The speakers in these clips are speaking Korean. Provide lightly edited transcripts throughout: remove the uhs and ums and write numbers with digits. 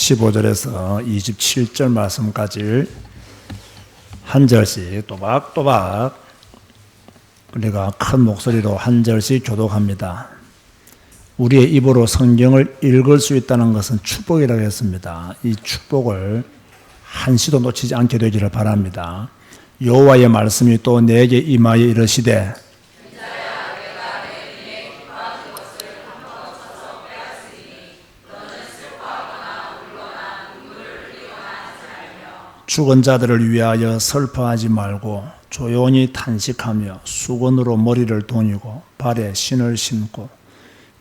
15절에서 27절 말씀까지 한 절씩 또박또박 우리가 큰 목소리로 한 절씩 교독합니다. 우리의 입으로 성경을 읽을 수 있다는 것은 축복이라고 했습니다. 이 축복을 한시도 놓치지 않게 되기를 바랍니다. 여호와의 말씀이 또 내게 임하여 이르시되 죽은 자들을 위하여 슬퍼하지 말고 조용히 탄식하며 수건으로 머리를 동이고 발에 신을 신고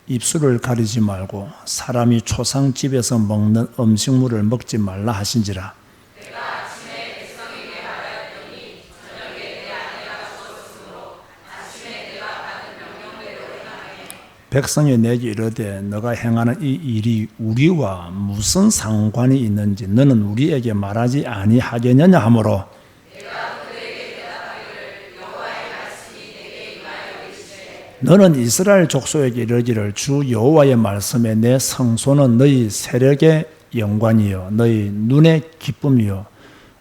입술을 가리지 말고 사람이 초상집에서 먹는 음식물을 먹지 말라 하신지라. 내가 아침에 백성에게 말하였더니 저녁에 내 아내가 죽었으므로 아침에 내가 받은 명령대로 행하게. 백성이 내게 이르되 너가 행하는 이 일이 우리와 무슨 상관이 있는지 너는 우리에게 말하지 아니하겠느냐 하므로 너는 이스라엘 족속에게 이르기를 주 여호와의 말씀에 내 성소는 너희 세력의 영광이요 너희 눈의 기쁨이요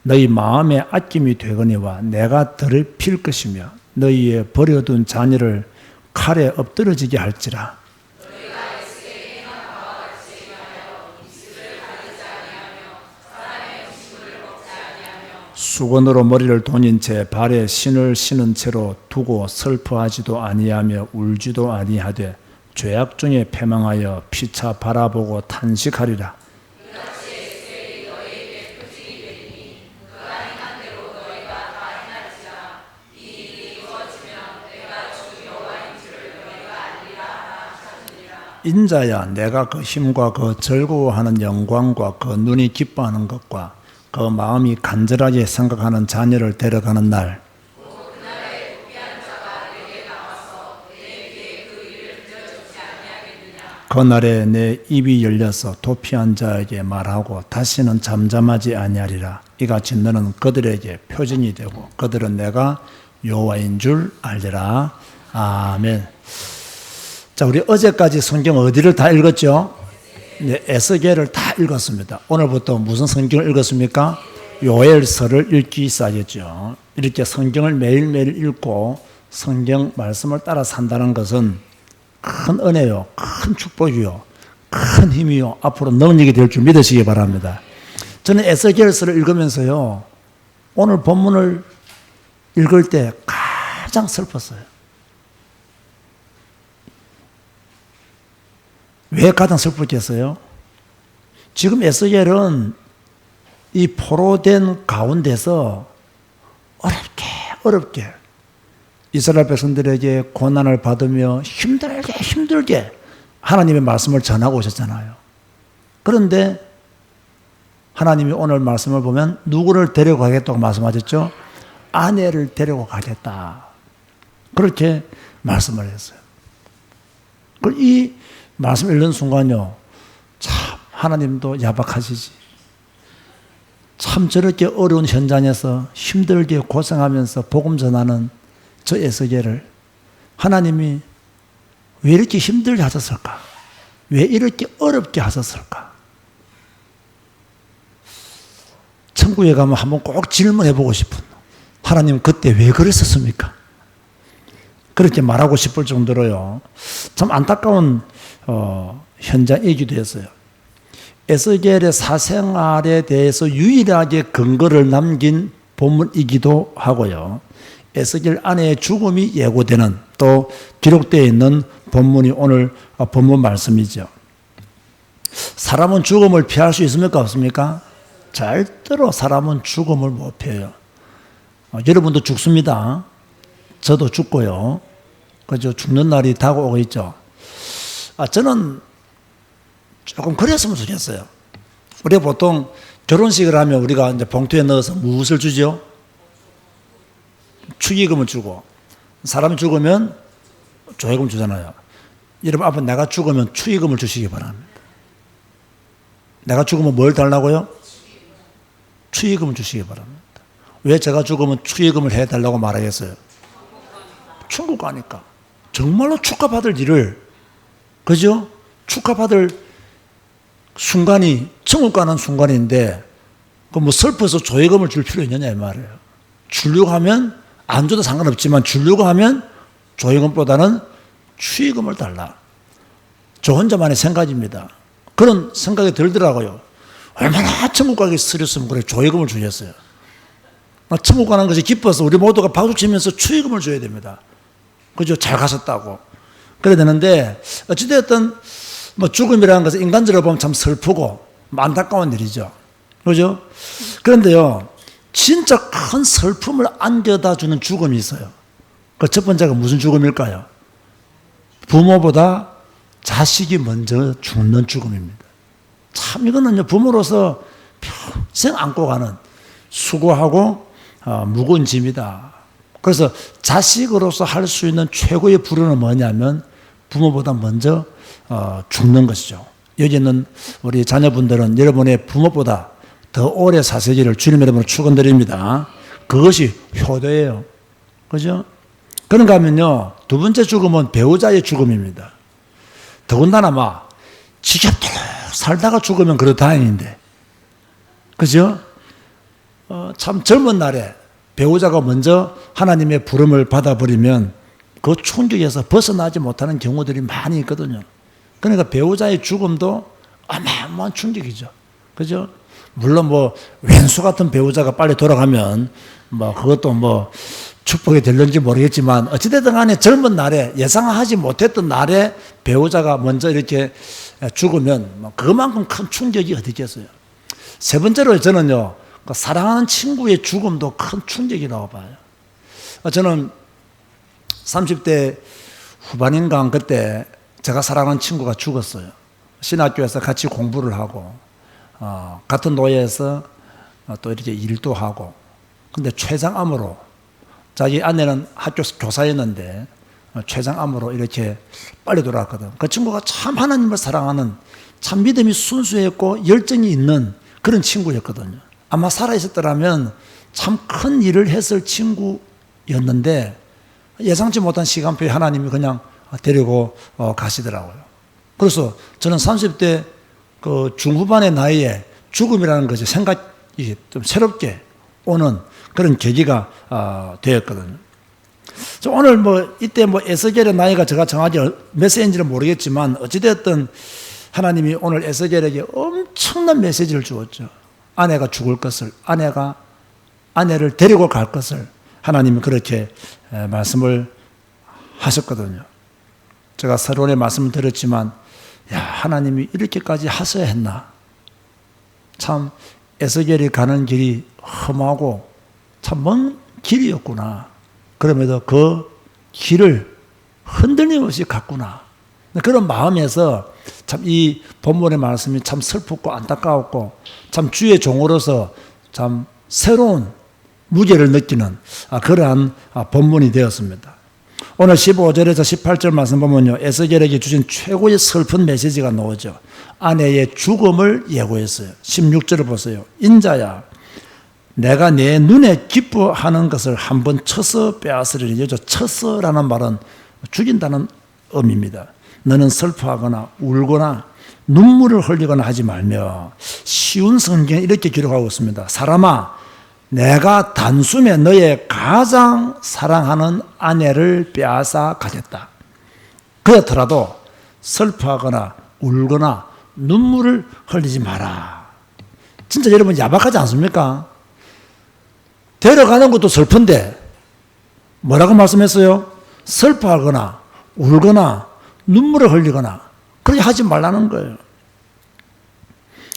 너희 마음의 아낌이 되거니와 내가 더럽힐 것이며 너희의 버려둔 자녀를 칼에 엎드러지게 할지라. 수건으로 머리를 동인 채 발에 신을 신은 채로 두고 슬퍼하지도 아니하며 울지도 아니하되 죄악 중에 패망하여 피차 바라보고 탄식하리라. 인자야 내가 그 힘과 그 즐거워하는 영광과 그 눈이 기뻐하는 것과 그 마음이 간절하게 생각하는 자녀를 데려가는 날 그날에 내 입이 열려서 도피한 자에게 말하고 다시는 잠잠하지 아니하리라. 이같이 너는 그들에게 표징이 되고 그들은 내가 여호와인 줄 알리라. 아멘. 자, 우리 어제까지 성경 어디를 다 읽었죠? 네, 에스겔을 다 읽었습니다. 오늘부터 무슨 성경을 읽었습니까? 요엘서를 읽기 시작했죠. 이렇게 성경을 매일매일 읽고 성경 말씀을 따라 산다는 것은 큰 은혜요, 큰 축복이요, 큰 힘이요, 앞으로 능력이 될 줄 믿으시기 바랍니다. 저는 에스겔서를 읽으면서요, 오늘 본문을 읽을 때 가장 슬펐어요. 왜 가장 슬프겠어요? 지금 에스겔은 이 포로된 가운데서 어렵게 이스라엘 백성들에게 고난을 받으며 힘들게 하나님의 말씀을 전하고 오셨잖아요. 그런데 하나님이 오늘 말씀을 보면 누구를 데리고 가겠다고 말씀하셨죠? 아내를 데리고 가겠다. 그렇게 말씀을 했어요. 이 말씀 읽는 순간요, 참 하나님도 야박하시지. 참 저렇게 어려운 현장에서 힘들게 고생하면서 복음 전하는 저 에스겔을 하나님이 왜 이렇게 힘들게 하셨을까? 왜 이렇게 어렵게 하셨을까? 천국에 가면 한번 꼭 질문해 보고 싶은, 하나님 그때 왜 그랬었습니까? 그렇게 말하고 싶을 정도로요, 참 안타까운 현장이기도 했어요. 에스겔의 사생활에 대해서 유일하게 근거를 남긴 본문이기도 하고요. 에스겔 아내의 죽음이 예고되는 또 기록되어 있는 본문이 오늘 본문 말씀이죠. 사람은 죽음을 피할 수 있습니까? 없습니까? 절대로 사람은 죽음을 못 피해요. 여러분도 죽습니다. 저도 죽고요. 그죠? 죽는 날이 다가오고 있죠. 저는 조금 그랬으면 좋겠어요. 우리 보통 결혼식을 하면 우리가 이제 봉투에 넣어서 무엇을 주죠? 축의금을 주고, 사람이 죽으면 조회금 주잖아요. 여러분 앞에 내가 죽으면 축의금을 주시기 바랍니다. 내가 죽으면 뭘 달라고요? 축의금을 주시기 바랍니다. 왜 제가 죽으면 축의금을 해달라고 말하겠어요? 천국 가니까. 정말로 축하받을 일을, 그죠? 축하받을 순간이 천국 가는 순간인데 그 뭐 슬퍼서 조회금을 줄 필요 있느냐 이 말이에요. 주려고 하면 안 줘도 상관없지만 주려고 하면 조회금보다는 추의금을 달라. 저 혼자만의 생각입니다. 그런 생각이 들더라고요. 얼마나 천국 가기 싫었으면 그래 조회금을 주셨어요. 천국 가는 것이 기뻐서 우리 모두가 박수 치면서 추의금을 줘야 됩니다. 그죠? 잘 가셨다고. 그래야 되는데 어찌되었든 뭐 죽음이라는 것은 인간적으로 보면 참 슬프고 안타까운 일이죠. 그죠? 그런데요, 진짜 큰 슬픔을 안겨다 주는 죽음이 있어요. 그 첫 번째가 무슨 죽음일까요? 부모보다 자식이 먼저 죽는 죽음입니다. 참 이거는요, 부모로서 평생 안고 가는 수고하고 무거운 짐이다. 그래서 자식으로서 할 수 있는 최고의 불효는 뭐냐면 부모보다 먼저 죽는 것이죠. 여기 있는 우리 자녀분들은 여러분의 부모보다 더 오래 사시기를 주님 이름으로 축원드립니다. 그것이 효도예요. 그죠? 그런가 하면요, 두 번째 죽음은 배우자의 죽음입니다. 더군다나 지겹도록 살다가 죽으면 그래도 다행인데, 그죠? 참 젊은 날에 배우자가 먼저 하나님의 부름을 받아버리면 그 충격에서 벗어나지 못하는 경우들이 많이 있거든요. 그러니까 배우자의 죽음도 어마어마한 충격이죠. 그죠? 물론 왼수 같은 배우자가 빨리 돌아가면 그것도 축복이 될는지 모르겠지만 어찌됐든 간에 젊은 날에 예상하지 못했던 날에 배우자가 먼저 이렇게 죽으면 그만큼 큰 충격이 어디 있겠어요. 세 번째로 저는요, 사랑하는 친구의 죽음도 큰 충격이라고 봐요. 저는 30대 후반인가 그때 제가 사랑하는 친구가 죽었어요. 신학교에서 같이 공부를 하고 같은 노예에서 또 이렇게 일도 하고, 근데 췌장암으로, 자기 아내는 학교 교사였는데 췌장암으로 이렇게 빨리 돌아갔거든. 그 친구가 참 하나님을 사랑하는, 참 믿음이 순수했고 열정이 있는 그런 친구였거든요. 아마 살아있었더라면 참 큰 일을 했을 친구였는데 예상치 못한 시간표에 하나님이 그냥 데리고 가시더라고요. 그래서 저는 30대 그 중후반의 나이에 죽음이라는 것이 생각이 좀 새롭게 오는 그런 계기가 되었거든요. 오늘 이때 에스겔의 나이가 제가 정확히 몇 세인지는 모르겠지만 어찌되었든 하나님이 오늘 에스겔에게 엄청난 메시지를 주었죠. 아내가 죽을 것을, 아내가 아내를 데리고 갈 것을 하나님이 그렇게 말씀을 하셨거든요. 제가 서론에 말씀을 드렸지만, 하나님이 이렇게까지 하셔야 했나? 참 에스겔이 가는 길이 험하고 참 먼 길이었구나. 그럼에도 그 길을 흔들림 없이 갔구나. 그런 마음에서 참 이 본문의 말씀이 참 슬프고 안타까웠고 참 주의 종으로서 참 새로운 무게를 느끼는 그러한 본문이 되었습니다. 오늘 15절에서 18절 말씀 보면요, 에스겔에게 주신 최고의 슬픈 메시지가 나오죠. 아내의 죽음을 예고했어요. 16절을 보세요. 인자야, 내가 내 눈에 기뻐하는 것을 한번 쳐서 빼앗으리니, 쳐서라는 말은 죽인다는 의미입니다. 너는 슬퍼하거나 울거나 눈물을 흘리거나 하지 말며, 쉬운 성경에 이렇게 기록하고 있습니다. 사람아, 내가 단숨에 너의 가장 사랑하는 아내를 빼앗아 가졌다. 그렇더라도 슬퍼하거나 울거나 눈물을 흘리지 마라. 진짜 여러분 야박하지 않습니까? 데려가는 것도 슬픈데 뭐라고 말씀했어요? 슬퍼하거나 울거나 눈물을 흘리거나 그렇게 하지 말라는 거예요.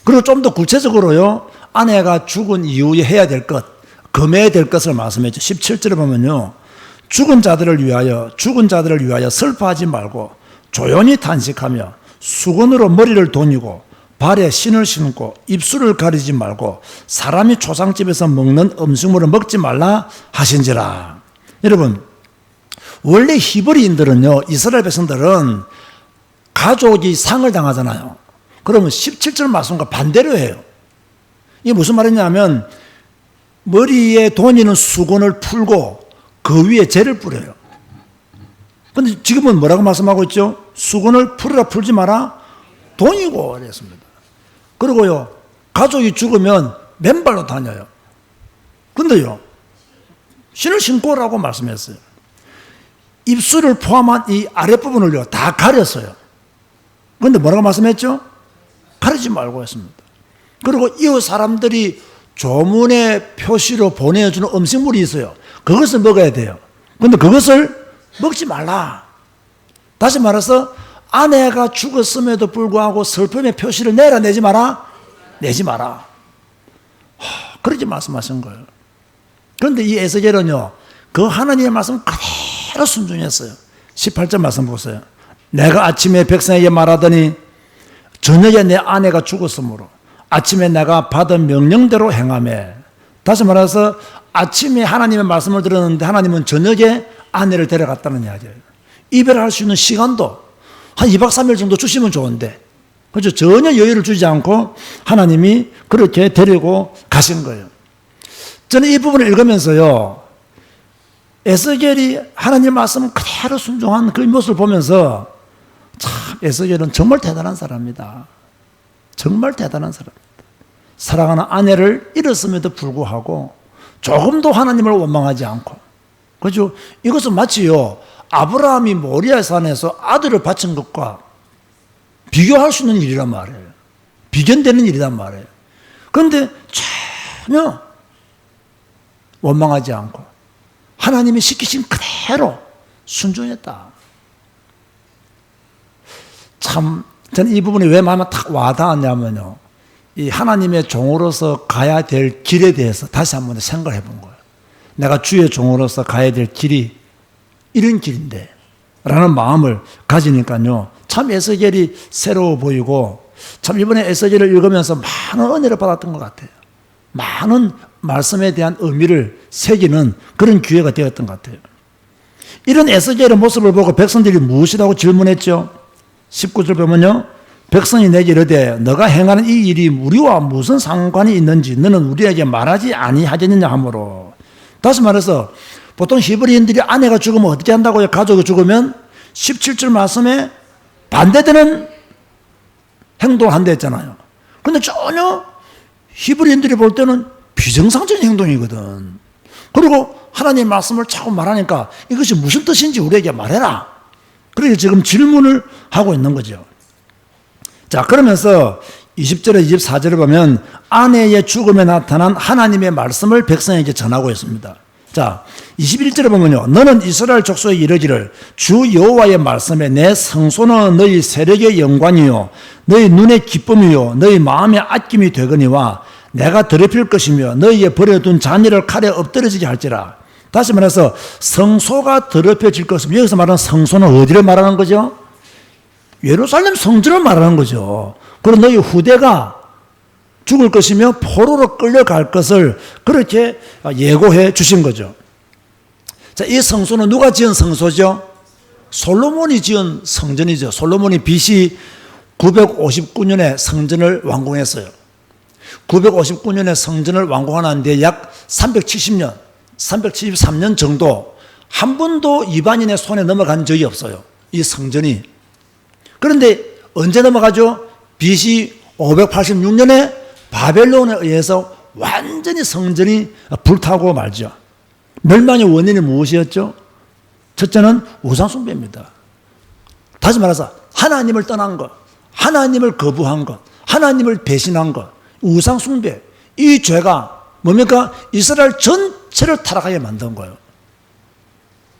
그리고 좀 더 구체적으로요, 아내가 죽은 이후에 해야 될 것, 금해야 될 것을 말씀했죠. 17절에 보면요, 죽은 자들을 위하여 슬퍼하지 말고 조용히 탄식하며 수건으로 머리를 도니고 발에 신을 신고 입술을 가리지 말고 사람이 초상집에서 먹는 음식물을 먹지 말라 하신지라. 여러분, 원래 히브리인들은요, 이스라엘 백성들은 가족이 상을 당하잖아요. 그러면 17절 말씀과 반대로 해요. 이게 무슨 말이냐면 머리에 도니는 수건을 풀고 그 위에 재를 뿌려요. 그런데 지금은 뭐라고 말씀하고 있죠? 수건을 풀어라, 풀지 마라, 도니고 그랬습니다. 그리고요, 가족이 죽으면 맨발로 다녀요. 근데요, 신을 신고 오라고 말씀했어요. 입술을 포함한 이 아랫부분을요, 다 가렸어요. 근데 뭐라고 말씀했죠? 가리지 말고 했습니다. 그리고 이웃 사람들이 조문의 표시로 보내주는 음식물이 있어요. 그것을 먹어야 돼요. 근데 그것을 먹지 말라. 다시 말해서 아내가 죽었음에도 불구하고 슬픔의 표시를 내라, 내지 마라? 내지 마라. 그렇게 말씀하신 거예요. 그런데 이 에스겔은요, 그 하나님의 말씀 그대로 순종했어요. 18절 말씀 보세요. 내가 아침에 백성에게 말하더니 저녁에 내 아내가 죽었으므로 아침에 내가 받은 명령대로 행하매. 다시 말해서 아침에 하나님의 말씀을 들었는데 하나님은 저녁에 아내를 데려갔다는 이야기예요. 이별할 수 있는 시간도 한 2박 3일 정도 주시면 좋은데, 그렇죠? 전혀 여유를 주지 않고 하나님이 그렇게 데리고 가신 거예요. 저는 이 부분을 읽으면서요, 에스겔이 하나님 말씀 그대로 순종한 그 모습을 보면서 참 에스겔은 정말 대단한 사람이다. 정말 대단한 사람입니다. 사랑하는 아내를 잃었음에도 불구하고 조금도 하나님을 원망하지 않고, 그렇죠? 이것은 마치요, 아브라함이 모리아 산에서 아들을 바친 것과 비교할 수 있는 일이란 말이에요. 비견되는 일이란 말이에요. 그런데 전혀 원망하지 않고 하나님이 시키신 그대로 순종했다. 참 저는 이 부분이 왜 마음에 딱 와닿았냐면요, 이 하나님의 종으로서 가야 될 길에 대해서 다시 한번 생각해 본 거예요. 내가 주의 종으로서 가야 될 길이 이런 길인데 라는 마음을 가지니까요, 참 에스겔이 새로워 보이고, 참 이번에 에스겔을 읽으면서 많은 은혜를 받았던 것 같아요. 많은 말씀에 대한 의미를 새기는 그런 기회가 되었던 것 같아요. 이런 에스겔의 모습을 보고 백성들이 무엇이라고 질문했죠? 19절 보면요, 백성이 내게 이르되 너가 행하는 이 일이 우리와 무슨 상관이 있는지 너는 우리에게 말하지 아니하겠느냐 하므로. 다시 말해서 보통 히브리인들이 아내가 죽으면 어떻게 한다고요? 가족이 죽으면 17절 말씀에 반대되는 행동을 한다 했잖아요. 그런데 전혀 히브리인들이 볼 때는 비정상적인 행동이거든. 그리고 하나님의 말씀을 자꾸 말하니까 이것이 무슨 뜻인지 우리에게 말해라. 그래서 지금 질문을 하고 있는 거죠. 자, 그러면서 20절에 24절을 보면 아내의 죽음에 나타난 하나님의 말씀을 백성에게 전하고 있습니다. 자, 21절에 보면요, 너는 이스라엘 족속에 이르기를 주 여호와의 말씀에 내 성소는 너희 세력의 영광이요 너희 눈의 기쁨이요 너희 마음의 아낌이 되거니와 내가 더럽힐 것이며 너희의 버려둔 자녀를 칼에 엎드려지게 할지라. 다시 말해서 성소가 더럽혀질 것이며, 여기서 말하는 성소는 어디를 말하는 거죠? 예루살렘 성전을 말하는 거죠. 그리고 너희 후대가 죽을 것이며 포로로 끌려갈 것을 그렇게 예고해 주신 거죠. 자, 이 성소는 누가 지은 성소죠? 솔로몬이 지은 성전이죠. 솔로몬이 BC 959년에 성전을 완공했어요. 959년에 성전을 완공하는데 약 370년, 373년 정도 한 번도 이방인의 손에 넘어간 적이 없어요, 이 성전이. 그런데 언제 넘어가죠? BC 586년에 바벨론에 의해서 완전히 성전이 불타고 말죠. 멸망의 원인이 무엇이었죠? 첫째는 우상숭배입니다. 다시 말해서 하나님을 떠난 것, 하나님을 거부한 것, 하나님을 배신한 것, 우상숭배, 이 죄가 뭡니까? 이스라엘 전체를 타락하게 만든 거예요.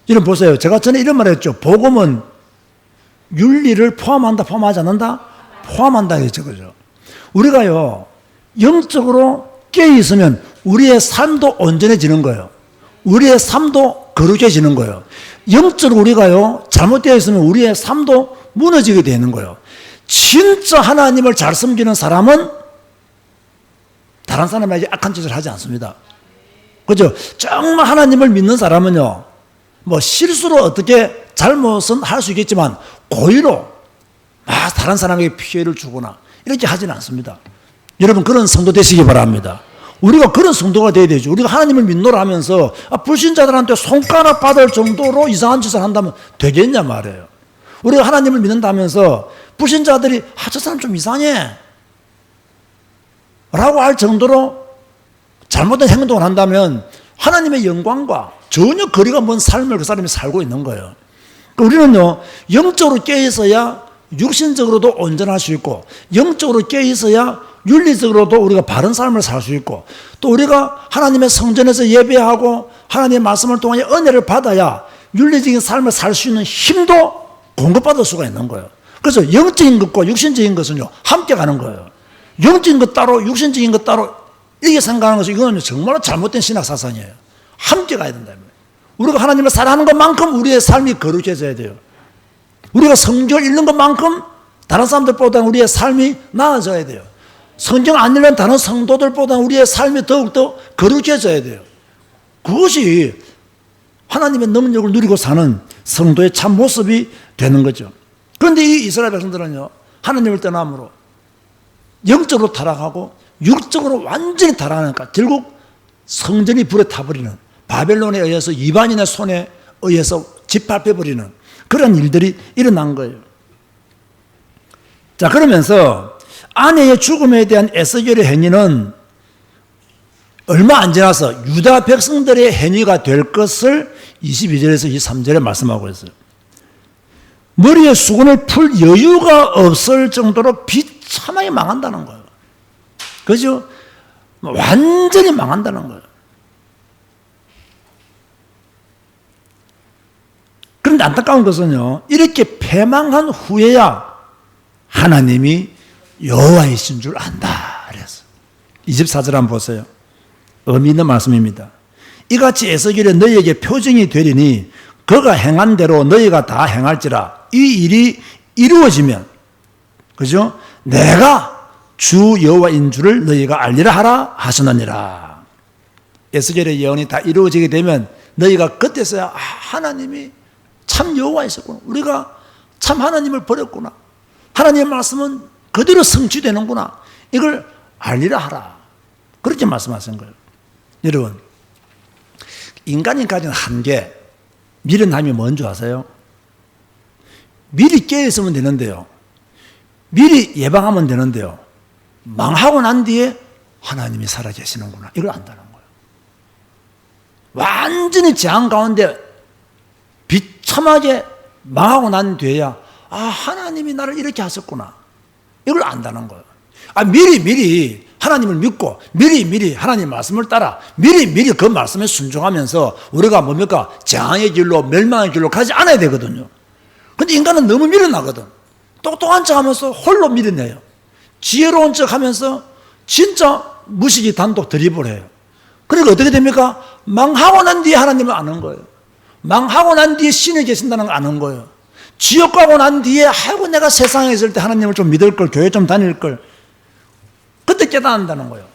여러분 보세요. 제가 전에 이런 말 했죠. 복음은 윤리를 포함한다, 포함하지 않는다? 포함한다 했죠. 그죠? 우리가요, 영적으로 깨어있으면 우리의 삶도 온전해지는 거예요. 우리의 삶도 거룩해지는 거예요. 영적으로 우리가요, 잘못되어 있으면 우리의 삶도 무너지게 되는 거예요. 진짜 하나님을 잘 섬기는 사람은 다른 사람에게 악한 짓을 하지 않습니다. 그죠? 정말 하나님을 믿는 사람은요, 뭐 실수로 어떻게 잘못은 할 수 있겠지만 고의로 다른 사람에게 피해를 주거나 이렇게 하지는 않습니다. 여러분, 그런 성도 되시기 바랍니다. 우리가 그런 성도가 되어야 되죠. 우리가 하나님을 믿노라 하면서 불신자들한테 손가락 받을 정도로 이상한 짓을 한다면 되겠냐 말이에요. 우리가 하나님을 믿는다면서 불신자들이 저 사람 좀 이상해, 라고 할 정도로 잘못된 행동을 한다면 하나님의 영광과 전혀 거리가 먼 삶을 그 사람이 살고 있는 거예요. 우리는요, 영적으로 깨어있어야 육신적으로도 온전할 수 있고, 영적으로 깨어있어야 윤리적으로도 우리가 바른 삶을 살 수 있고, 또 우리가 하나님의 성전에서 예배하고 하나님의 말씀을 통하여 은혜를 받아야 윤리적인 삶을 살 수 있는 힘도 공급받을 수가 있는 거예요. 그래서 영적인 것과 육신적인 것은요, 함께 가는 거예요. 영적인 것 따로 육신적인 것 따로 이렇게 생각하는 것은 이거는 정말로 잘못된 신학 사상이에요. 함께 가야 된다. 우리가 하나님을 사랑하는 것만큼 우리의 삶이 거룩해져야 돼요. 우리가 성경을 읽는 것만큼 다른 사람들보다 우리의 삶이 나아져야 돼요. 성경 안 읽는 다른 성도들보다 우리의 삶이 더욱더 거룩해져야 돼요. 그것이 하나님의 능력을 누리고 사는 성도의 참 모습이 되는 거죠. 그런데 이 이스라엘 백성들은요, 하나님을 떠남으로 영적으로 타락하고 육적으로 완전히 타락하니까 결국 성전이 불에 타버리는, 바벨론에 의해서 이방인의 손에 의해서 짓밟혀버리는 그런 일들이 일어난 거예요. 자, 그러면서 아내의 죽음에 대한 에스겔의 행위는 얼마 안 지나서 유다 백성들의 행위가 될 것을 22절에서 23절에 말씀하고 있어요. 머리에 수건을 풀 여유가 없을 정도로 비참하게 망한다는 거예요. 그죠? 완전히 망한다는 거예요. 그런데 안타까운 것은요, 이렇게 패망한 후에야 하나님이 여호와이신 줄 안다 그랬어요. 24절 한번 보세요. 의미 있는 말씀입니다. 이같이 에스겔이 너희에게 표징이 되리니 그가 행한 대로 너희가 다 행할지라. 이 일이 이루어지면, 그죠? 내가 주 여호와인 줄을 너희가 알리라 하라 하시느니라. 에스겔의 예언이 다 이루어지게 되면 너희가 그때서야 하나님이 참 여호와이셨구나. 우리가 참 하나님을 버렸구나. 하나님의 말씀은 그대로 성취되는구나. 이걸 알리라 하라. 그렇게 말씀하신 거예요. 여러분, 인간이 가진 한계, 미련함이 뭔지 아세요? 미리 깨어있으면 되는데요, 미리 예방하면 되는데요, 망하고 난 뒤에 하나님이 살아계시는구나, 이걸 안다는 거예요. 완전히 재앙 가운데 비참하게 망하고 난 뒤에야 하나님이 나를 이렇게 하셨구나, 이걸 안다는 거예요. 미리 하나님을 믿고 미리 하나님 말씀을 따라 미리 그 말씀에 순종하면서 우리가 뭡니까? 재앙의 길로, 멸망의 길로 가지 않아야 되거든요. 근데 인간은 너무 미련하거든. 똑똑한 척 하면서 홀로 밀어내요. 지혜로운 척 하면서 진짜 무식이 단독 드립을 해요. 그러니까 어떻게 됩니까? 망하고 난 뒤에 하나님을 아는 거예요. 망하고 난 뒤에 신이 계신다는 걸 아는 거예요. 지옥 가고 난 뒤에 아이고 내가 세상에 있을 때 하나님을 좀 믿을 걸, 교회 좀 다닐 걸, 그때 깨달는다는 거예요.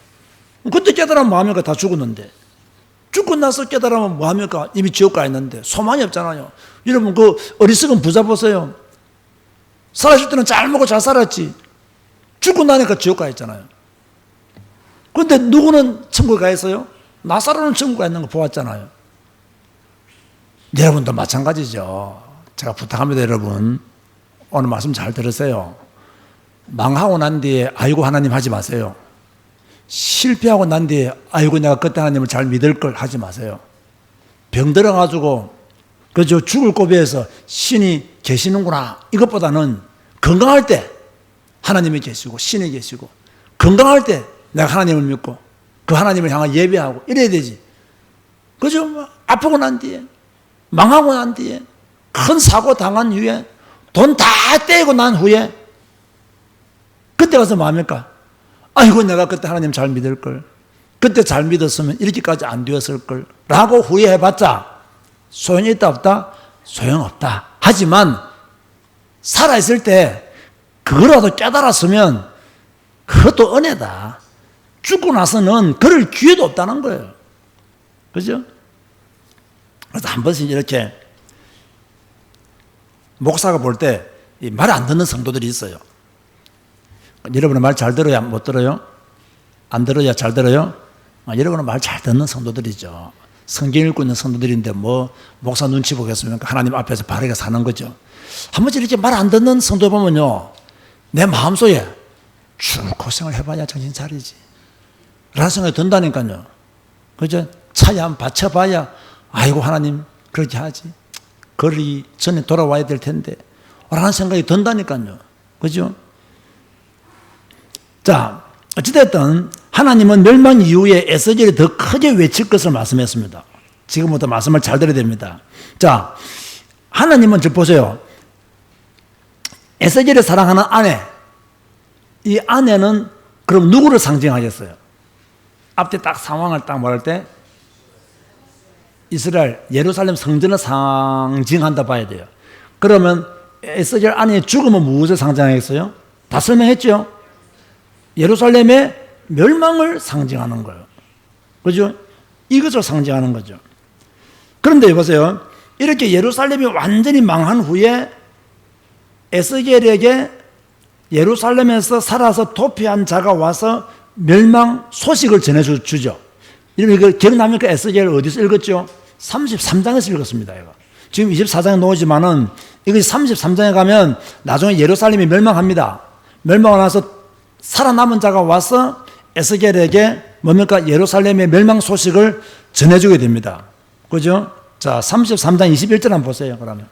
그때 깨달으면 뭐합니까? 다 죽었는데. 죽고 나서 깨달으면 뭐합니까? 이미 지옥 가 있는데 소망이 없잖아요. 여러분 그 어리석은 부자 보세요. 살았을 때는 잘 먹고 잘 살았지. 죽고 나니까 지옥 가 있잖아요. 그런데 누구는 천국에 가 있어요? 나사로는 천국에 있는 거 보았잖아요. 여러분도 마찬가지죠. 제가 부탁합니다. 여러분, 오늘 말씀 잘 들으세요. 망하고 난 뒤에 아이고 하나님 하지 마세요. 실패하고 난 뒤에 아이고 내가 그때 하나님을 잘 믿을 걸 하지 마세요. 병 들어가지고 그저 죽을 고비에서 신이 계시는구나, 이것보다는 건강할 때 하나님이 계시고 신이 계시고, 건강할 때 내가 하나님을 믿고 그 하나님을 향해 예배하고 이래야 되지. 그죠? 아프고 난 뒤에, 망하고 난 뒤에, 큰 사고 당한 후에, 돈 다 떼고 난 후에 그때 가서 뭐합니까? 아이고 내가 그때 하나님 잘 믿을 걸, 그때 잘 믿었으면 이렇게까지 안 되었을 걸 라고 후회해봤자 소용이 있다 없다? 소용없다. 하지만 살아있을 때 그거라도 깨달았으면 그것도 은혜다. 죽고 나서는 그럴 기회도 없다는 거예요. 그죠? 그래서 한 번씩 이렇게 목사가 볼 때 말 안 듣는 성도들이 있어요. 여러분은 말 잘 들어야 못 들어요? 안 들어야 잘 들어요? 여러분은 말 잘 듣는 성도들이죠. 성경 읽고 있는 성도들인데 뭐 목사 눈치 보겠습니까? 하나님 앞에서 바르게 사는 거죠. 한 번씩 이렇게 말 안 듣는 성도 보면요, 내 마음속에 쭉 고생을 해봐야 정신 차리지. 라는 생각이 든다니까요. 그죠? 차에 한번 받쳐봐야, 아이고, 하나님, 그렇게 하지. 거리 전에 돌아와야 될 텐데. 라는 생각이 든다니까요. 그죠? 자, 어찌됐든, 하나님은 멸망 이후에 에스겔이 더 크게 외칠 것을 말씀했습니다. 지금부터 말씀을 잘 들어야 됩니다. 자, 하나님은 저 보세요. 에스겔이 사랑하는 아내. 이 아내는 그럼 누구를 상징하겠어요? 앞에 딱 상황을 딱 말할 때 이스라엘, 예루살렘 성전을 상징한다 봐야 돼요. 그러면 에스겔 아내의 죽음은 무엇을 상징하겠어요? 다 설명했죠? 예루살렘의 멸망을 상징하는 거예요. 그죠? 이것을 상징하는 거죠. 그런데 보세요. 이렇게 예루살렘이 완전히 망한 후에 에스겔에게 예루살렘에서 살아서 도피한 자가 와서 멸망 소식을 전해주죠. 이거 기억나면 그 에스겔 어디서 읽었죠? 33장에서 읽었습니다. 이거. 지금 24장에 나오지만은 이것이 33장에 가면 나중에 예루살렘이 멸망합니다. 멸망하고 나서 살아남은 자가 와서 에스겔에게 뭡니까? 예루살렘의 멸망 소식을 전해주게 됩니다. 그죠? 자, 33장 21절 한번 보세요. 그러면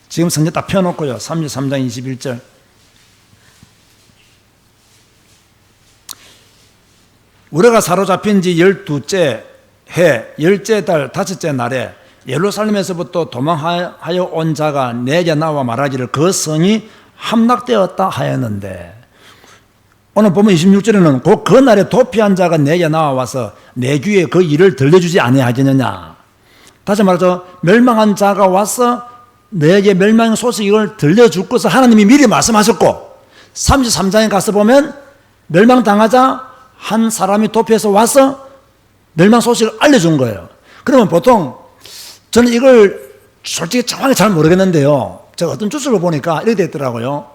지금 성경 딱 펴놓고요. 33장 21절. 우리가 사로잡힌 지 12째 해 10째 달 5째 날에 예루살렘에서부터 도망하여 온 자가 내게 나와 말하기를 그 성이 함락되었다 하였는데, 오늘 보면 26절에는 곧 그 날에 도피한 자가 내게 나와서 내 귀에 그 일을 들려주지 아니하겠느냐. 다시 말해서 멸망한 자가 와서 내게 멸망의 소식을 들려줄 것을 하나님이 미리 말씀하셨고, 33장에 가서 보면 멸망당하자 한 사람이 도피해서 와서 멸망 소식을 알려준 거예요. 그러면 보통 저는 이걸 솔직히 정확히 잘 모르겠는데요. 제가 어떤 주스를 보니까 이렇게 됐더라고요.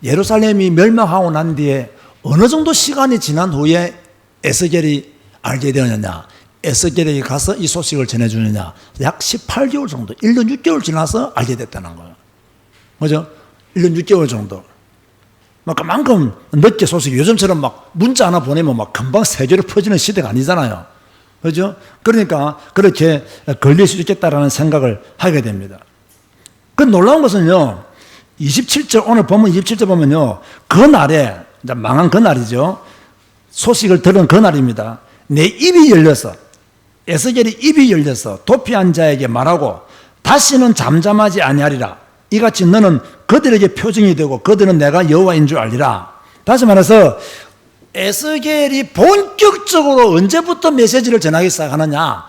예루살렘이 멸망하고 난 뒤에 어느 정도 시간이 지난 후에 에스겔이 알게 되었느냐, 에스겔에게 가서 이 소식을 전해주느냐, 약 18개월 정도, 1년 6개월 지나서 알게 됐다는 거예요. 그죠? 1년 6개월 정도. 막 그만큼 늦게 소식이, 요즘처럼 막 문자 하나 보내면 막 금방 세계로 퍼지는 시대가 아니잖아요. 그죠? 그러니까 그렇게 걸릴 수 있겠다라는 생각을 하게 됩니다. 그 놀라운 것은요, 27절, 오늘 보면 27절 보면요, 그 날에, 이제 망한 그 날이죠. 소식을 들은 그 날입니다. 내 입이 열려서, 에스겔이 입이 열려서 도피한 자에게 말하고 다시는 잠잠하지 아니하리라. 이같이 너는 그들에게 표징이 되고 그들은 내가 여호와인 줄 알리라. 다시 말해서 에스겔이 본격적으로 언제부터 메시지를 전하기 시작하느냐,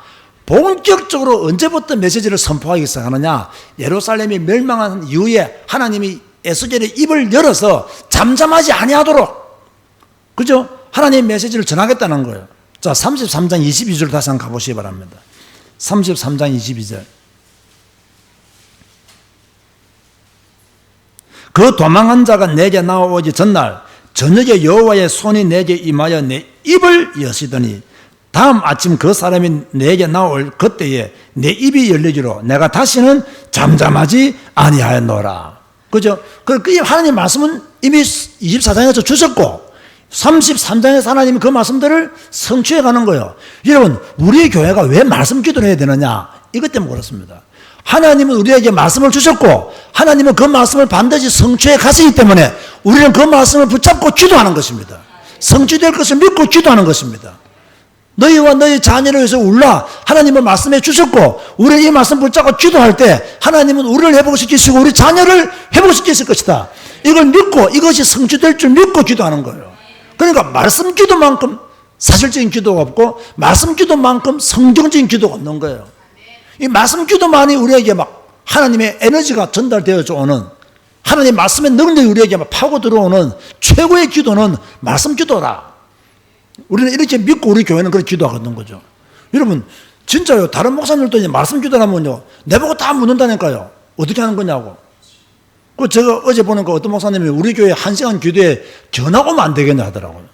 본격적으로 언제부터 메시지를 선포하기 시작하느냐, 예루살렘이 멸망한 이후에 하나님이 에스겔의 입을 열어서 잠잠하지 아니하도록, 그죠? 하나님의 메시지를 전하겠다는 거예요. 자, 33장 22절 다시 한번 가보시기 바랍니다. 33장 22절. 그 도망한 자가 내게 나오기 전날 저녁에 여호와의 손이 내게 임하여 내 입을 여시더니 다음 아침 그 사람이 내게 나올 그때에 내 입이 열리기로 내가 다시는 잠잠하지 아니하였노라. 그죠? 그 하나님 말씀은 이미 24장에서 주셨고 33장에서 하나님이 그 말씀들을 성취해 가는 거예요. 여러분, 우리 교회가 왜 말씀 기도를 해야 되느냐? 이것 때문에 그렇습니다. 하나님은 우리에게 말씀을 주셨고 하나님은 그 말씀을 반드시 성취해 가시기 때문에 우리는 그 말씀을 붙잡고 기도하는 것입니다. 성취될 것을 믿고 기도하는 것입니다. 너희와 너희 자녀를 위해서 울라. 하나님은 말씀해 주셨고 우리는 이 말씀 붙잡고 기도할 때 하나님은 우리를 회복시키시고 우리 자녀를 회복시키실 것이다. 이걸 믿고 이것이 성취될 줄 믿고 기도하는 거예요. 그러니까 말씀 기도만큼 사실적인 기도가 없고 말씀 기도만큼 성경적인 기도가 없는 거예요. 이 말씀 기도만이 우리에게 막 하나님의 에너지가 전달되어져 오는, 하나님의 말씀의 능력이 우리에게 막 파고 들어오는 최고의 기도는 말씀 기도라. 우리는 이렇게 믿고 우리 교회는 그렇게 기도하는 거죠. 여러분, 진짜요. 다른 목사님들도 이제 말씀 기도하면요, 내보고 다 묻는다니까요. 어떻게 하는 거냐고. 그 제가 어제 보는 거 어떤 목사님이 우리 교회 1시간 기도에 전화 오면 안 되겠냐 하더라고요.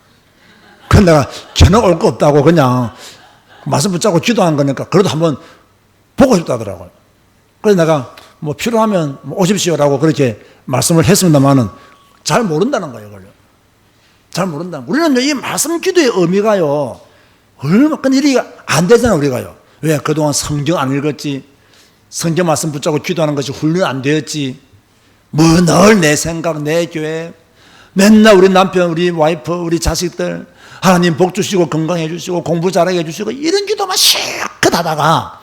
그래서 내가 전화 올 거 없다고 그냥 말씀 붙잡고 기도한 거니까 그래도 한번 보고 싶다더라고요. 그래서 내가 뭐 필요하면 오십시오라고 그렇게 말씀을 했습니다만은 잘 모른다는 거예요, 이걸요. 잘 모른다. 우리는 이 말씀 기도의 의미가요, 얼마, 근데 일이 안 되잖아, 우리가요. 왜? 그동안 성경 안 읽었지. 성경 말씀 붙잡고 기도하는 것이 훈련 안 되었지. 뭐 늘 내 생각, 내 교회, 맨날 우리 남편, 우리 와이프, 우리 자식들, 하나님 복 주시고 건강해 주시고 공부 잘하게 해주시고 이런 기도만 실컷 하다가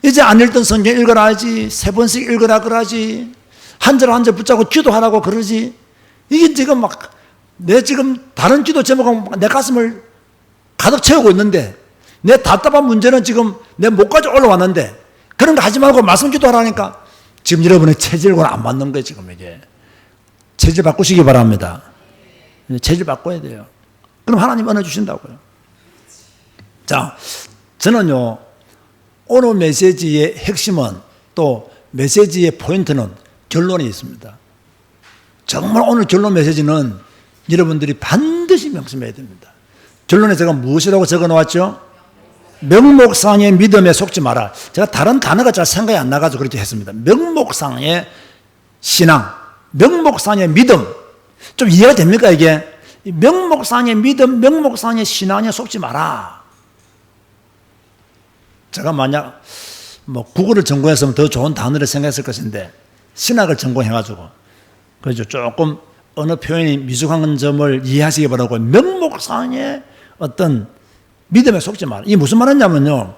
이제 안 읽던 성경 읽어라지, 3번씩 읽으라 그러지, 한 절 한 절 붙잡고 기도하라고 그러지. 이게 지금 막 내 지금 다른 기도 제목은 내 가슴을 가득 채우고 있는데 내 답답한 문제는 지금 내 목까지 올라왔는데 그런 거 하지 말고 말씀 기도하라니까 지금 여러분의 체질과는 안 맞는 거예요. 지금 이게 체질 바꾸시기 바랍니다. 체질 바꿔야 돼요. 그럼 하나님 은혜 주신다고요. 자, 저는요 오늘 메시지의 핵심은, 또 메시지의 포인트는 결론이 있습니다. 정말 오늘 결론 메시지는 여러분들이 반드시 명심해야 됩니다. 결론에 제가 무엇이라고 적어 놓았죠? 명목상의 믿음에 속지 마라. 제가 다른 단어가 잘 생각이 안 나가지고 그렇게 했습니다. 명목상의 신앙, 명목상의 믿음. 좀 이해가 됩니까 이게? 명목상의 믿음, 명목상의 신앙에 속지 마라. 제가 만약 뭐 국어를 전공했으면 더 좋은 단어를 생각했을 것인데 신학을 전공해가지고 그래서 조금 어느 표현이 미숙한 점을 이해하시기 바라고, 명목상의 어떤 믿음에 속지 마라. 이게 무슨 말이냐면요,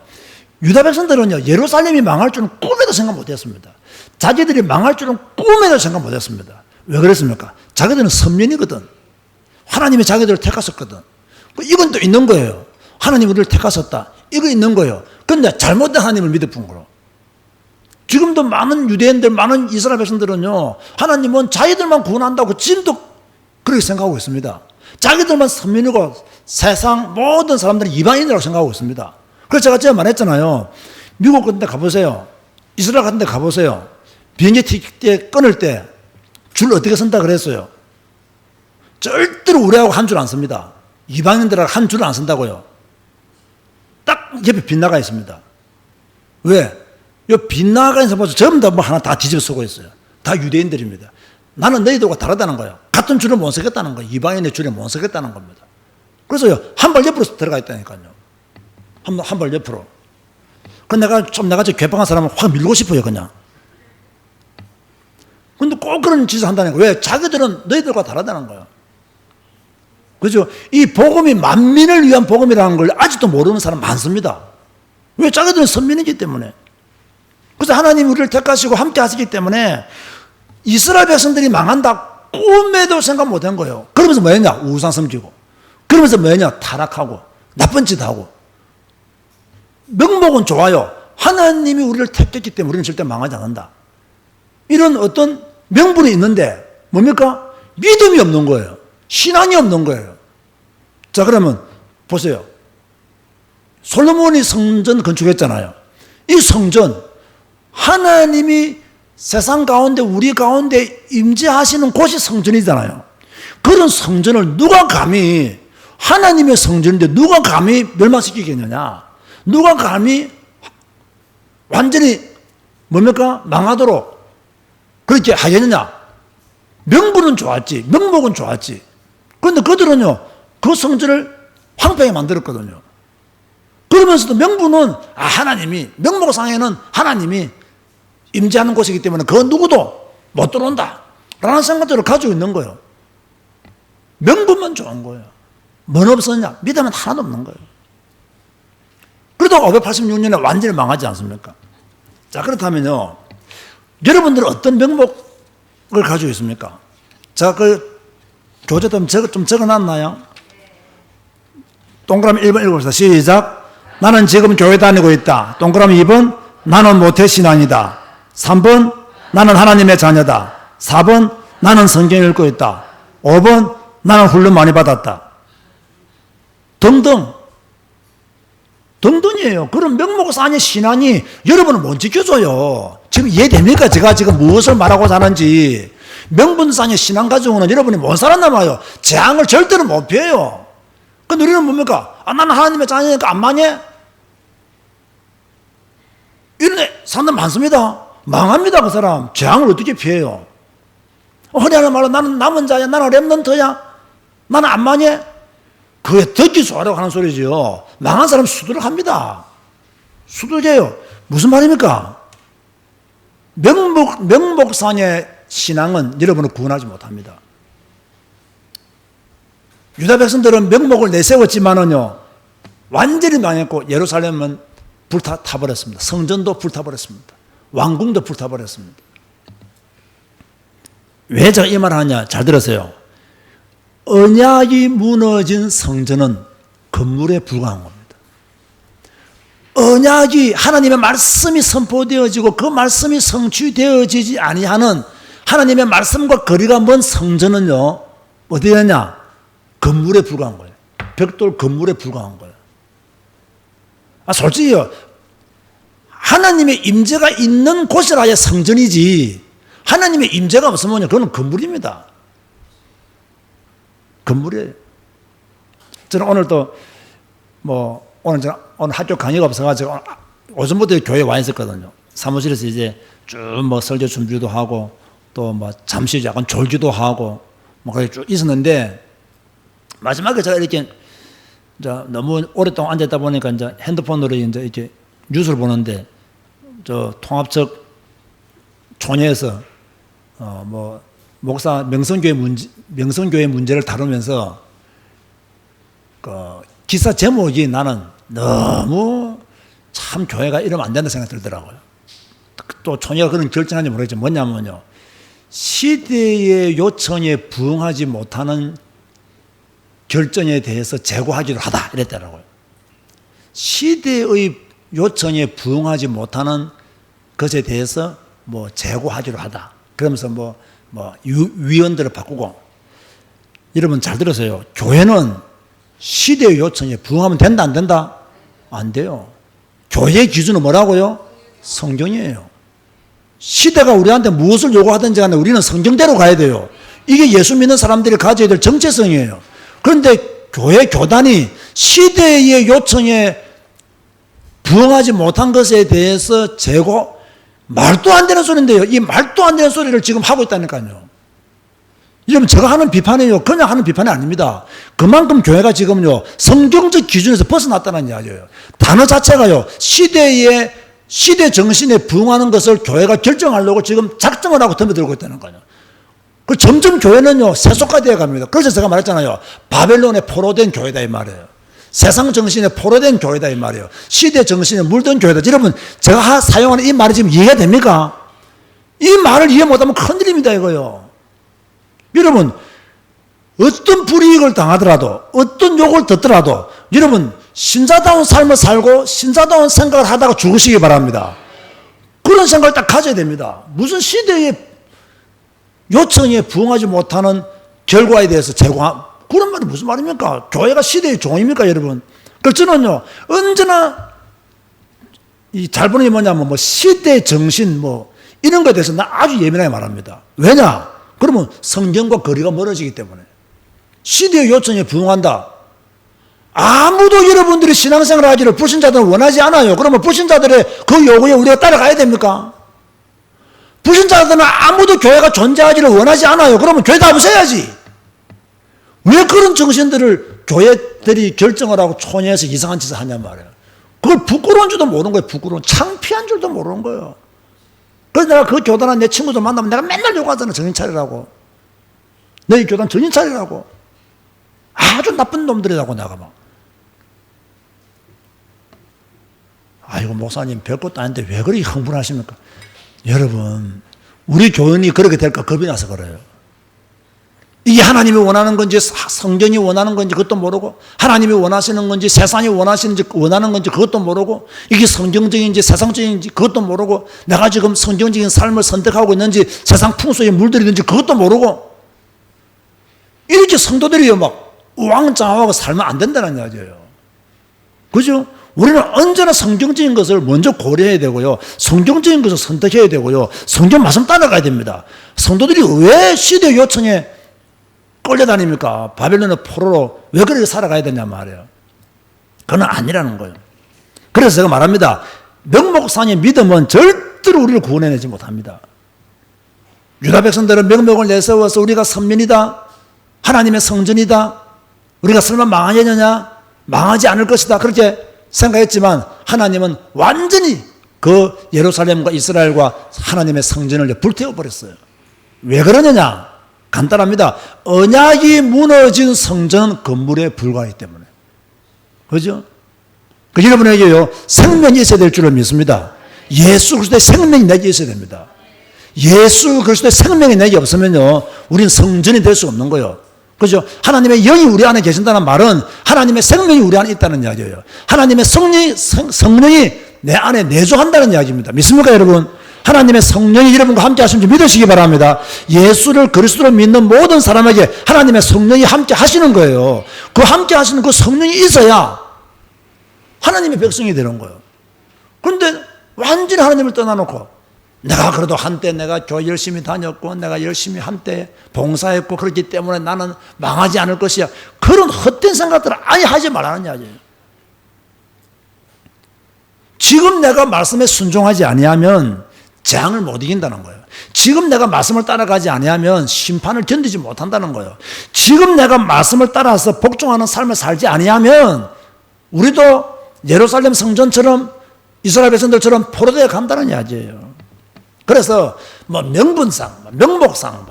유다 백성들은요 예루살렘이 망할 줄은 꿈에도 생각 못했습니다. 자기들이 망할 줄은 꿈에도 생각 못했습니다. 왜 그랬습니까? 자기들은 선민이거든. 하나님이 자기들을 택하셨거든. 이건 또 있는 거예요. 하나님 우리를 택하셨다, 이거 있는 거예요. 근데 잘못된 하나님을 믿어본 거로. 지금도 많은 유대인들, 많은 이스라엘 백성들은요 하나님은 자기들만 구원한다고 지금도 그렇게 생각하고 있습니다. 자기들만 선민이고 세상 모든 사람들은 이방인이라고 생각하고 있습니다. 그래서 제가 말했잖아요. 미국 같은 데 가보세요. 이스라엘 같은 데 가보세요. 비행기 티켓 끊을 때 줄 어떻게 선다 그랬어요? 절대로 우리하고 한 줄 안 씁니다. 이방인들하고 한 줄을 안 쓴다고요. 딱 옆에 빗나가 있습니다. 왜? 이 빗나가 있는 보세요. 전부 다 뭐 하나 다 뒤집어 쓰고 있어요. 다 유대인들입니다. 나는 너희들과 다르다는 거예요. 같은 줄을 못 쓰겠다는 거예요. 이방인의 줄에 못 쓰겠다는 겁니다. 그래서요, 한 발 옆으로 들어가 있다니까요. 한 발 옆으로. 그 내가 저 개방한 사람을 확 밀고 싶어요, 그냥. 근데 꼭 그런 짓을 한다는 거예요. 왜? 자기들은 너희들과 다르다는 거예요. 그죠? 이 복음이 만민을 위한 복음이라는 걸 아직도 모르는 사람 많습니다. 왜? 자기들은 선민이기 때문에. 그래서 하나님이 우리를 택하시고 함께 하시기 때문에 이스라엘 백성들이 망한다 꿈에도 생각 못한 거예요. 그러면서 뭐였냐? 우상 섬기고. 그러면서 뭐였냐? 타락하고 나쁜 짓 하고. 명목은 좋아요. 하나님이 우리를 택했기 때문에 우리는 절대 망하지 않는다. 이런 어떤 명분이 있는데 뭡니까? 믿음이 없는 거예요. 신앙이 없는 거예요. 자, 그러면 보세요. 솔로몬이 성전 건축했잖아요. 이 성전, 하나님이 세상 가운데 우리 가운데 임재하시는 곳이 성전이잖아요. 그런 성전을 누가 감히, 하나님의 성전인데 누가 감히 멸망시키겠느냐? 누가 감히 완전히 뭡니까? 망하도록 그렇게 하겠느냐? 명분은 좋았지, 명목은 좋았지. 그런데 그들은요 그 성전을 황폐하게 만들었거든요. 그러면서도 명분은 하나님이, 명목상에는 하나님이 임재하는 곳이기 때문에 그 누구도 못 들어온다 라는 생각들을 가지고 있는 거예요. 명분만 좋은 거예요. 뭔 없었냐? 믿음은 하나도 없는 거예요. 그래도 586년에 완전히 망하지 않습니까? 자, 그렇다면요 여러분들은 어떤 명목을 가지고 있습니까? 자, 그 교재도 좀 적어놨나요? 동그라미 1번 읽어봅시다. 시작. 나는 지금 교회 다니고 있다. 동그라미 2번 나는 모태신앙이다. 3번 나는 하나님의 자녀다. 4번 나는 성경 읽고 있다. 5번 나는 훈련 많이 받았다. 등등. 등등이에요. 그런 명목상의 신앙이 여러분은 못 지켜줘요. 지금 이해됩니까? 제가 지금 무엇을 말하고자 하는지. 명분상의 신앙 가지고는 여러분이 못 살아남아요. 재앙을 절대로 못 피해요. 근데 우리는 뭡니까? 나는 하나님의 자녀니까 안 망해? 이런 사람들 많습니다. 망합니다, 그 사람. 재앙을 어떻게 피해요? 허리 하나 말로 나는 남은 자야, 나는 렘넌트야, 나는 안 망해? 그게 듣기 좋아라고 하는 소리지요. 망한 사람 수두룩합니다. 수두룩해요. 무슨 말입니까? 명목상의 신앙은 여러분을 구원하지 못합니다. 유다 백성들은 명목을 내세웠지만은요, 완전히 망했고, 예루살렘은 불타버렸습니다. 성전도 불타버렸습니다. 왕궁도 불타버렸습니다. 왜 제가 이 말을 하냐? 잘 들으세요. 언약이 무너진 성전은 건물에 불과한 겁니다. 언약이, 하나님의 말씀이 선포되어지고 그 말씀이 성취되어지지 아니하는 하나님의 말씀과 거리가 먼 성전은요, 어디였냐? 건물에 불과한 거예요. 벽돌 건물에 불과한 거예요. 솔직히요, 하나님의 임재가 있는 곳이라야 성전이지, 하나님의 임재가 없으면 그건 건물입니다. 건물이에요. 저는 오늘도 오늘 학교 강의가 없어가지고 오전부터 교회에 와 있었거든요. 사무실에서 이제 쭉 설교 준비도 하고 또 잠시 약간 졸기도 하고 그렇게 쭉 있었는데, 마지막에 제가 이렇게 너무 오랫동안 앉았다 보니까 이제 핸드폰으로 이제 이렇게 뉴스를 보는데, 통합적 총회에서 목사 명성교회 문제를 다루면서 기사 제목이 나는 너무 참 교회가 이러면 안 된다 생각이 들더라고요. 또 총회가 그런 결정한지 모르겠지만 뭐냐면요, 시대의 요청에 부응하지 못하는 결정에 대해서 재고하기로 하다 이랬더라고요. 시대의 요청에 부응하지 못하는 것에 대해서 재고하기로 하다. 그러면서 위원들을 바꾸고. 여러분 잘 들으세요. 교회는 시대의 요청에 부응하면 된다 안 된다? 안 돼요. 교회의 기준은 뭐라고요? 성경이에요. 시대가 우리한테 무엇을 요구하든지 간에 우리는 성경대로 가야 돼요. 이게 예수 믿는 사람들이 가져야 될 정체성이에요. 그런데 교회 교단이 시대의 요청에 부응하지 못한 것에 대해서 말도 안 되는 소리인데요. 이 말도 안 되는 소리를 지금 하고 있다니까요. 여러분, 제가 하는 비판이요, 그냥 하는 비판이 아닙니다. 그만큼 교회가 지금요, 성경적 기준에서 벗어났다는 이야기예요. 단어 자체가요, 시대 정신에 부응하는 것을 교회가 결정하려고 지금 작정을 하고 덤벼들고 있다는 거예요. 그 점점 교회는요, 세속화되어 갑니다. 그래서 제가 말했잖아요. 바벨론에 포로된 교회다 이 말이에요. 세상 정신에 포로된 교회다 이 말이에요. 시대 정신에 물든 교회다. 여러분, 제가 사용하는 이 말이 지금 이해가 됩니까? 이 말을 이해 못하면 큰일입니다 이거요. 여러분, 어떤 불이익을 당하더라도, 어떤 욕을 듣더라도, 여러분, 신자다운 삶을 살고 신자다운 생각을 하다가 죽으시기 바랍니다. 그런 생각을 딱 가져야 됩니다. 무슨 시대의 요청에 부응하지 못하는 결과에 대해서 그런 말이 무슨 말입니까? 교회가 시대의 종입니까, 여러분? 그래서 저는요, 언제나 잘 보는 게 뭐냐면, 시대 정신, 이런 것에 대해서 나 아주 예민하게 말합니다. 왜냐? 그러면 성경과 거리가 멀어지기 때문에. 시대의 요청에 부응한다. 아무도 여러분들이 신앙생활 하기를 불신자들은 원하지 않아요. 그러면 불신자들의 그 요구에 우리가 따라가야 됩니까? 불신자들은 아무도 교회가 존재하기를 원하지 않아요. 그러면 교회 다 없애야지. 왜 그런 정신들을 교회들이 결정을 하고 총회에서 이상한 짓을 하냔 말이에요. 그걸 부끄러운 줄도 모르는 거예요. 부끄러운, 창피한 줄도 모르는 거예요. 그래서 내가 그 교단한 내 친구들 만나면 내가 맨날 욕하잖아. 정신 차리라고. 너희 교단 정신 차리라고. 아주 나쁜 놈들이라고 내가 막. 아이고 목사님 별것도 아닌데 왜 그렇게 흥분하십니까? 여러분, 우리 교인이 그렇게 될까 겁이 나서 그래요. 이게 하나님이 원하는 건지 성경이 원하는 건지 그것도 모르고, 하나님이 원하시는 건지 세상이 원하는 건지 그것도 모르고, 이게 성경적인지 세상적인지 그것도 모르고, 내가 지금 성경적인 삶을 선택하고 있는지 세상 풍속에 물들이는지 그것도 모르고, 이렇게 성도들이 막 우왕좌왕하고 살면 안 된다는 이야기예요. 그죠? 우리는 언제나 성경적인 것을 먼저 고려해야 되고요. 성경적인 것을 선택해야 되고요. 성경 말씀 따라가야 됩니다. 성도들이 왜 시대 요청에 끌려다닙니까? 바벨론의 포로로 왜 그렇게 살아가야 되냐 말이에요. 그건 아니라는 거예요. 그래서 제가 말합니다. 명목상의 믿음은 절대로 우리를 구원해내지 못합니다. 유다 백성들은 명목을 내세워서 우리가 선민이다, 하나님의 성전이다, 우리가 설마 망하겠느냐? 망하지 않을 것이다. 그렇게 생각했지만 하나님은 완전히 그 예루살렘과 이스라엘과 하나님의 성전을 불태워버렸어요. 왜 그러느냐? 간단합니다. 언약이 무너진 성전은 건물에 불과하기 때문에. 그죠? 그 여러분에게요, 생명이 있어야 될 줄을 믿습니다. 예수 그리스도의 생명이 내게 있어야 됩니다. 예수 그리스도의 생명이 내게 없으면요, 우린 성전이 될 수 없는 거예요. 그죠? 하나님의 영이 우리 안에 계신다는 말은 하나님의 생명이 우리 안에 있다는 이야기예요. 하나님의 성령이 내 안에 내주한다는 이야기입니다. 믿습니까, 여러분? 하나님의 성령이 여러분과 함께 하시는 줄 믿으시기 바랍니다. 예수를 그리스도로 믿는 모든 사람에게 하나님의 성령이 함께 하시는 거예요. 그 함께 하시는 그 성령이 있어야 하나님의 백성이 되는 거예요. 그런데 완전히 하나님을 떠나놓고 내가 그래도 한때 내가 교회 열심히 다녔고 내가 열심히 한때 봉사했고 그렇기 때문에 나는 망하지 않을 것이야. 그런 헛된 생각들을 아예 하지 말라는 이야기예요. 지금 내가 말씀에 순종하지 아니하면 재앙을 못 이긴다는 거예요. 지금 내가 말씀을 따라가지 아니하면 심판을 견디지 못한다는 거예요. 지금 내가 말씀을 따라서 복종하는 삶을 살지 아니하면 우리도 예루살렘 성전처럼 이스라엘 백성들처럼 포로되어 간다는 이야기예요. 그래서 뭐 명분상, 명목상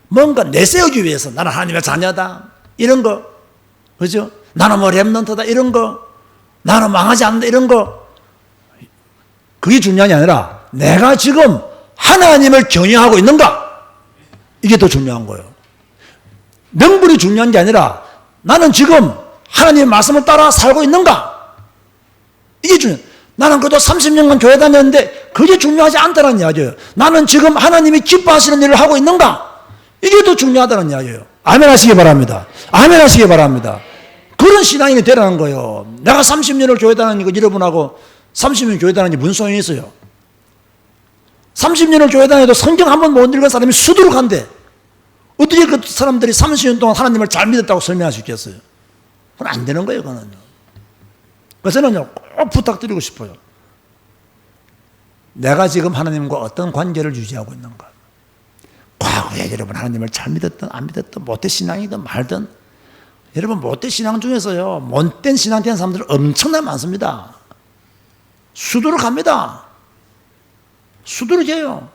뭔가 내세우기 위해서 나는 하나님의 자녀다 이런 거, 그죠? 나는 뭐 렘넌트다 이런 거, 나는 망하지 않는다 이런 거, 그게 중요한 게 아니라 내가 지금 하나님을 경외하고 있는가, 이게 더 중요한 거예요. 명분이 중요한 게 아니라 나는 지금 하나님의 말씀을 따라 살고 있는가, 이게 중요해요. 나는 그래도 30년간 교회 다녔는데 그게 중요하지 않다는 이야기예요. 나는 지금 하나님이 기뻐하시는 일을 하고 있는가, 이게 더 중요하다는 이야기예요. 아멘 하시기 바랍니다. 아멘 하시기 바랍니다. 그런 신앙이 되라는 거예요. 내가 30년을 교회 다니는 거 여러분하고 30년 교회 다니는 게 무슨 소용이 있어요? 30년을 교회 다녀도 성경 한 번 못 읽은 사람이 수두룩한데 어떻게 그 사람들이 30년 동안 하나님을 잘 믿었다고 설명할 수 있겠어요? 그건 안 되는 거예요, 그거는요. 그래서 저는요, 꼭 부탁드리고 싶어요. 내가 지금 하나님과 어떤 관계를 유지하고 있는가? 과거에 여러분 하나님을 잘 믿었든 안 믿었든 모태신앙이든 말든, 여러분 모태신앙 중에서요, 못된 신앙 된 사람들 엄청나게 많습니다. 수두룩합니다. 수두룩해요.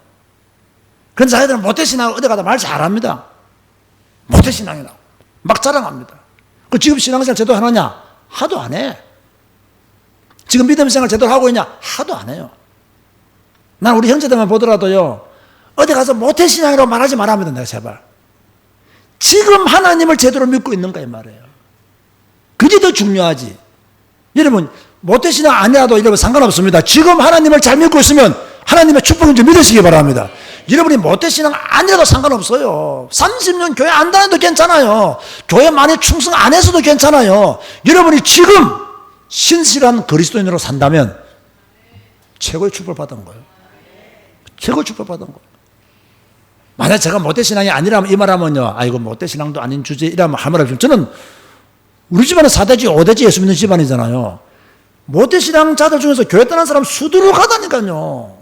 그런 자기들은 모태신앙 어디 가다 말 잘합니다. 모태신앙이라고 막 자랑합니다. 그 지금 신앙생활 제대로 하느냐? 하도 안 해. 지금 믿음생활 제대로 하고 있냐? 하도 안 해요. 난 우리 형제들만 보더라도요, 어디 가서 모태신앙이라고 말하지 말합니다. 내가 제발. 지금 하나님을 제대로 믿고 있는가 이 말이에요. 그게 더 중요하지. 여러분 모태신앙 아니라도 여러분 상관없습니다. 지금 하나님을 잘 믿고 있으면 하나님의 축복인 줄 믿으시기 바랍니다. 여러분이 모태신앙 아니라도 상관없어요. 30년 교회 안 다녀도 괜찮아요. 교회 많이 충성 안 해서도 괜찮아요. 여러분이 지금 신실한 그리스도인으로 산다면 최고의 축복을 받은 거예요. 최고의 축복을 받은 거예요. 만약 제가 모태신앙이 아니라면 이 말하면요, 아이고 모태신앙도 아닌 주제 이라면 할 말 없지만, 저는 우리 집안은 4대지 5대지 예수 믿는 집안이잖아요. 모태신앙자들 중에서 교회 떠난 사람 수두룩하다니까요.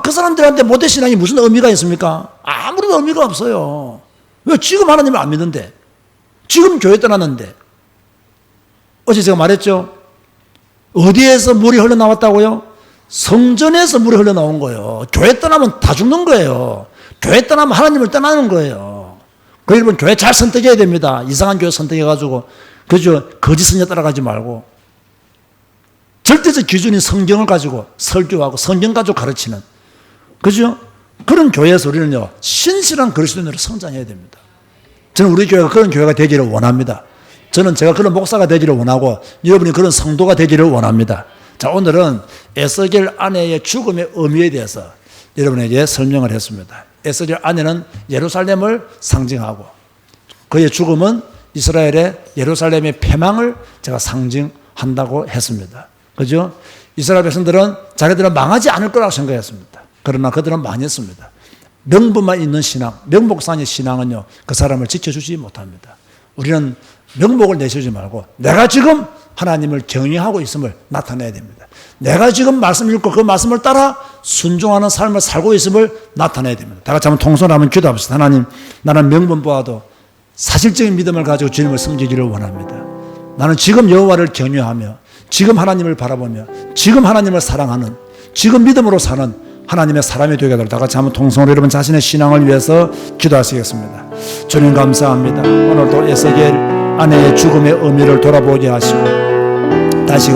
그 사람들한테 모태신앙이 무슨 의미가 있습니까? 아무런 의미가 없어요. 왜? 지금 하나님을 안 믿는데, 지금 교회 떠났는데. 어제 제가 말했죠. 어디에서 물이 흘러나왔다고요? 성전에서 물이 흘러나온 거예요. 교회 떠나면 다 죽는 거예요. 교회 떠나면 하나님을 떠나는 거예요. 그 여러분 교회 잘 선택해야 됩니다. 이상한 교회 선택해가지고 그저 거짓 선녀 따라가지 말고 절대적 기준인 성경을 가지고 설교하고 성경 가지고 가르치는, 그죠? 그런 교회에서 우리는요, 신실한 그리스도인으로 성장해야 됩니다. 저는 우리 교회가 그런 교회가 되기를 원합니다. 저는 제가 그런 목사가 되기를 원하고 여러분이 그런 성도가 되기를 원합니다. 자, 오늘은 에스겔 아내의 죽음의 의미에 대해서 여러분에게 설명을 했습니다. 에스겔 아내는 예루살렘을 상징하고 그의 죽음은 이스라엘의 예루살렘의 패망을 제가 상징한다고 했습니다. 그죠? 이스라엘 백성들은 자기들은 망하지 않을 거라고 생각했습니다. 그러나 그들은 망했습니다. 명분만 있는 신앙, 명목상의 신앙은요, 그 사람을 지켜주지 못합니다. 우리는 명목을 내세우지 말고 내가 지금 하나님을 경외하고 있음을 나타내야 됩니다. 내가 지금 말씀 읽고 그 말씀을 따라 순종하는 삶을 살고 있음을 나타내야 됩니다. 다 같이 한번 통성을 한번 기도합시다. 하나님, 나는 명분 보아도 사실적인 믿음을 가지고 주님을 섬기기를 원합니다. 나는 지금 여호와를 경외하며 지금 하나님을 바라보며 지금 하나님을 사랑하는 지금 믿음으로 사는 하나님의 사람이 되게 하도록 다 같이 한번 통성으로 여러분 자신의 신앙을 위해서 기도하시겠습니다. 주님 감사합니다. 오늘도 에스겔 아내의 죽음의 의미를 돌아보게 하시고 다시